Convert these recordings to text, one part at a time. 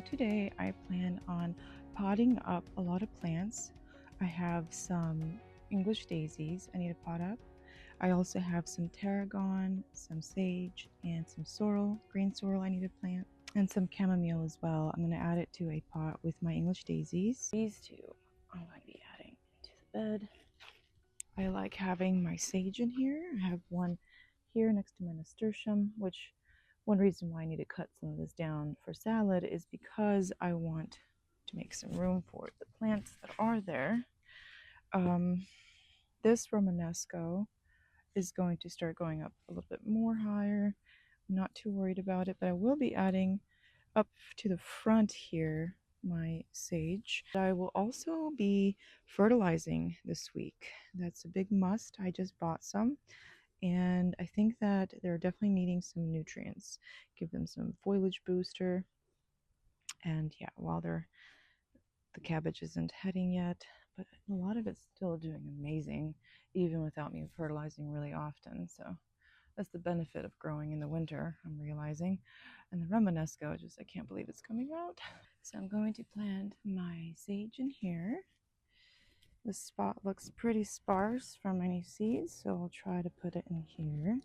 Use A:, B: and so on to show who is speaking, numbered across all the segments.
A: Today I plan on potting up a lot of plants. I have some English daisies I need to pot up. I also have some tarragon, some sage, and some sorrel, green sorrel I need to plant, and some chamomile as well. I'm going to add it to a pot with my English daisies. These two I'm going to be adding into the bed. I like having my sage in here. I have one here next to my nasturtium, which one reason why I need to cut some of this down for salad is because I want to make some room for the plants that are there. This Romanesco is going to start going up a little bit more higher. I'm not too worried about it, but I will be adding up to the front here my sage. I will also be fertilizing this week. That's a big must. I just bought some, and I think that they're definitely needing some nutrients. Give them some foliage booster. And yeah, while the cabbage isn't heading yet, but a lot of it's still doing amazing even without me fertilizing really often. So that's the benefit of growing in the winter, I'm realizing. And the Romanesco, I can't believe it's coming out. So I'm going to plant my sage in here. This spot looks pretty sparse from any seeds, so I'll try to put it in here.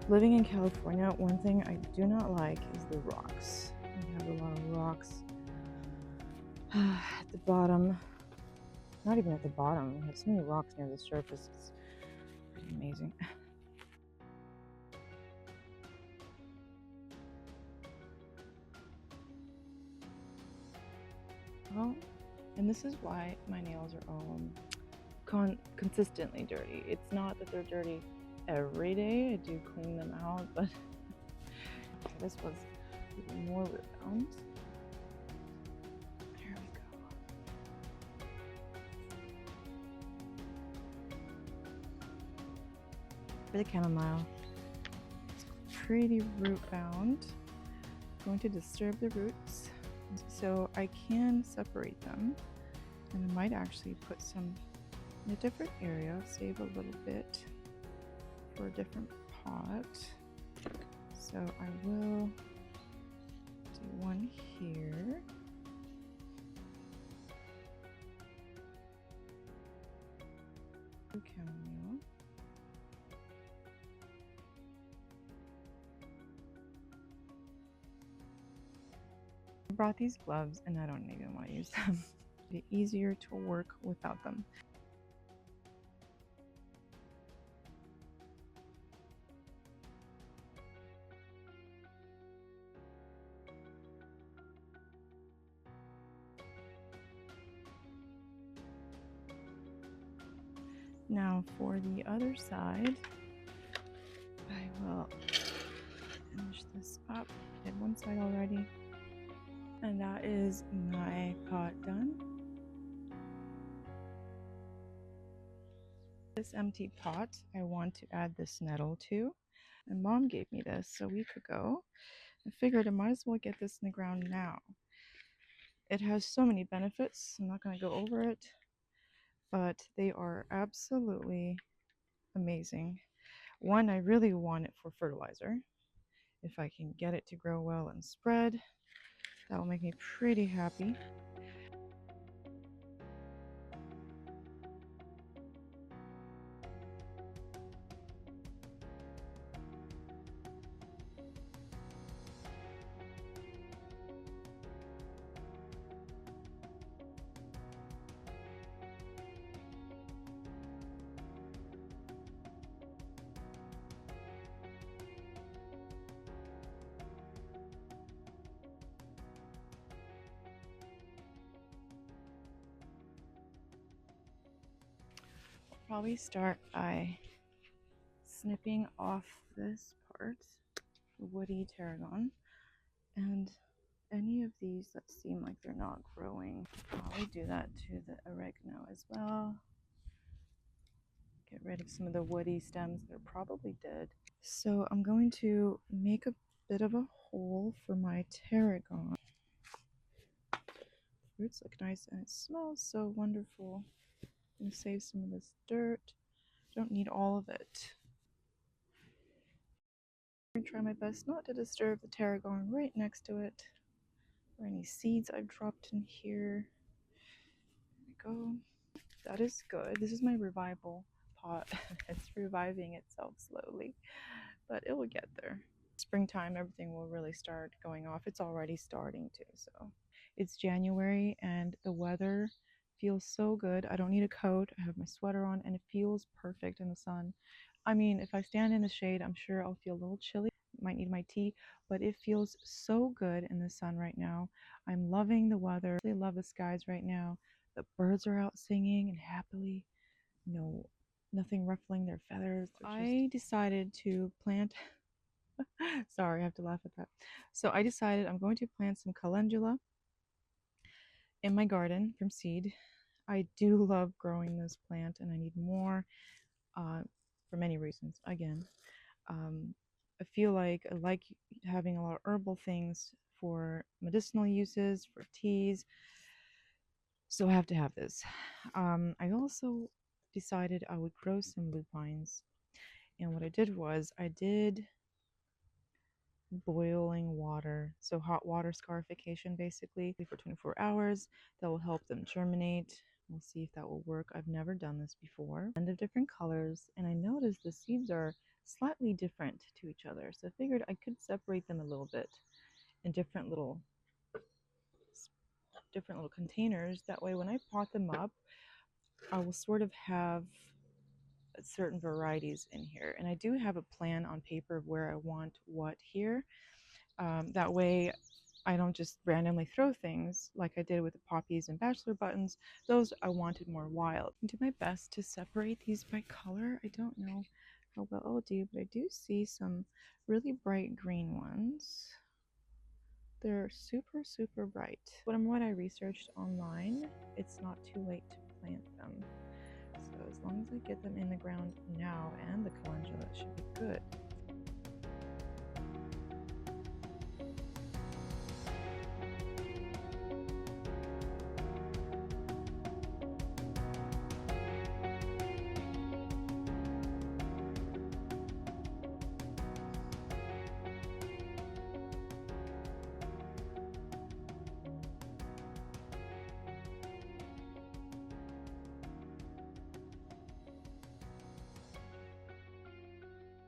A: Living in California, one thing I do not like is the rocks. We have a lot of rocks at the bottom. Not even at the bottom. We have so many rocks near the surface. It's pretty amazing. Well, and this is why my nails are all consistently dirty. It's not that they're dirty every day. I do clean them out, but okay, this was even more root bounds. There we go. For the chamomile, it's pretty root bound. I'm going to disturb the roots so I can separate them, and I might actually put some in a different area, save a little bit for a different pot. So I will do one here. Chamomile. I brought these gloves and I don't even want to use them. It'd be easier to work without them. Now for the other side, I will finish this up. I did one side already. And that is my pot done. This empty pot, I want to add this nettle to. And Mom gave me this a week ago. I figured I might as well get this in the ground now. It has so many benefits. I'm not going to go over it, but they are absolutely amazing. One, I really want it for fertilizer. If I can get it to grow well and spread, that will make me pretty happy. probably start by snipping off this part, the woody tarragon, and any of these that seem like they're not growing. Probably do that to the oregano as well. Get rid of some of the woody stems that are probably dead. So I'm going to make a bit of a hole for my tarragon. Roots look nice and it smells so wonderful. I'm going to save some of this dirt. Don't need all of it. I'm going to try my best not to disturb the tarragon right next to it, or any seeds I've dropped in here. There we go. That is good. This is my revival pot. It's reviving itself slowly, but it will get there. Springtime, everything will really start going off. It's already starting to. So it's January and the weather feels so good. I don't need a coat. I have my sweater on and it feels perfect in the sun. I mean, if I stand in the shade, I'm sure I'll feel a little chilly. Might need my tea, but it feels so good in the sun right now. I'm loving the weather. I love the skies right now. The birds are out singing and happily, nothing ruffling their feathers. I decided to plant sorry, I have to laugh at that. So I decided I'm going to plant some calendula in my garden from seed. I do love growing this plant and I need more for many reasons. Again, I feel like I like having a lot of herbal things for medicinal uses, for teas. So I have to have this. I also decided I would grow some lupines. And what I did was I did boiling water, so hot water scarification basically for 24 hours. That will help them germinate. We'll see if that will work. I've never done this before. And of different colors, and I noticed the seeds are slightly different to each other, so I figured I could separate them a little bit in different little containers. That way when I pot them up, I will sort of have certain varieties in here, and I do have a plan on paper of where I want what here. That way I don't just randomly throw things like I did with the poppies and bachelor buttons. Those I wanted more wild. I do my best to separate these by color. I don't know how well I'll do, but I do see some really bright green ones. They're super, super bright. From what I researched online, it's not too late to plant them. So as long as I get them in the ground now and the calendula, it should be good.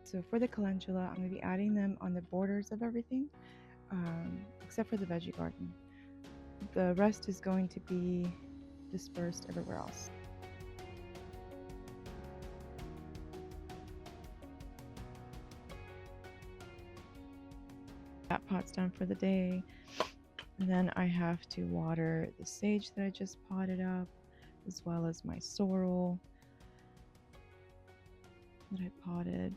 A: So for the calendula, I'm going to be adding them on the borders of everything, except for the veggie garden. The rest is going to be dispersed everywhere else. That pot's done for the day. And then I have to water the sage that I just potted up, as well as my sorrel that I potted.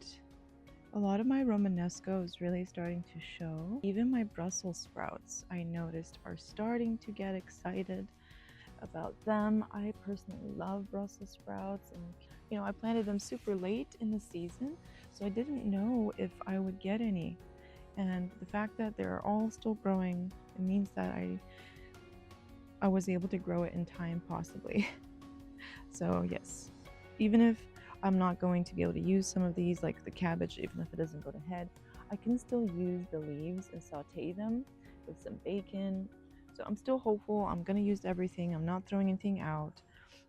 A: A lot of my Romanesco is really starting to show. Even my Brussels sprouts, I noticed, are starting to get excited about them. I personally love Brussels sprouts, and I planted them super late in the season, so I didn't know if I would get any. And the fact that they're all still growing, it means that I was able to grow it in time, possibly. So yes, even if I'm not going to be able to use some of these, like the cabbage, even if it doesn't go to head, I can still use the leaves and saute them with some bacon. So I'm still hopeful. I'm going to use everything. I'm not throwing anything out.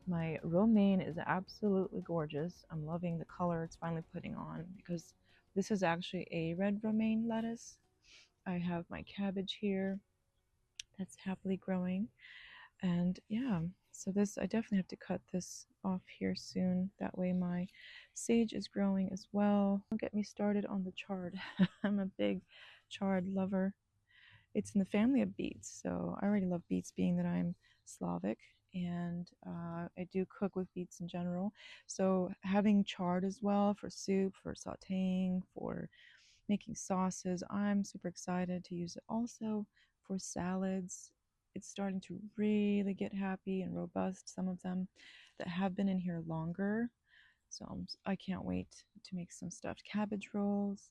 A: My romaine is absolutely gorgeous. I'm loving the color it's finally putting on, because this is actually a red romaine lettuce. I have my cabbage here that's happily growing. And yeah, so this, I definitely have to cut this off here soon. That way my sage is growing as well. Don't get me started on the chard. I'm a big chard lover. It's in the family of beets, so I already love beets, being that I'm Slavic. and I do cook with beets in general. So having chard as well for soup, for sauteing, for making sauces, I'm super excited to use it also for salads. It's starting to really get happy and robust, some of them that have been in here longer. So I can't wait to make some stuffed cabbage rolls.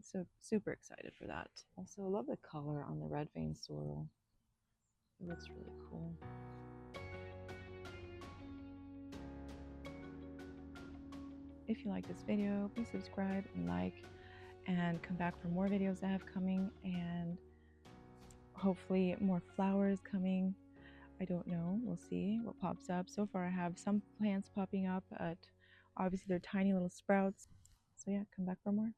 A: So super excited for that. Also, I love the color on the red vein sorrel. It looks really cool. If you like this video, please subscribe and like, and come back for more videos I have coming, and hopefully more flowers coming. I don't know, we'll see what pops up. So far I have some plants popping up, but obviously they're tiny little sprouts. So yeah, come back for more.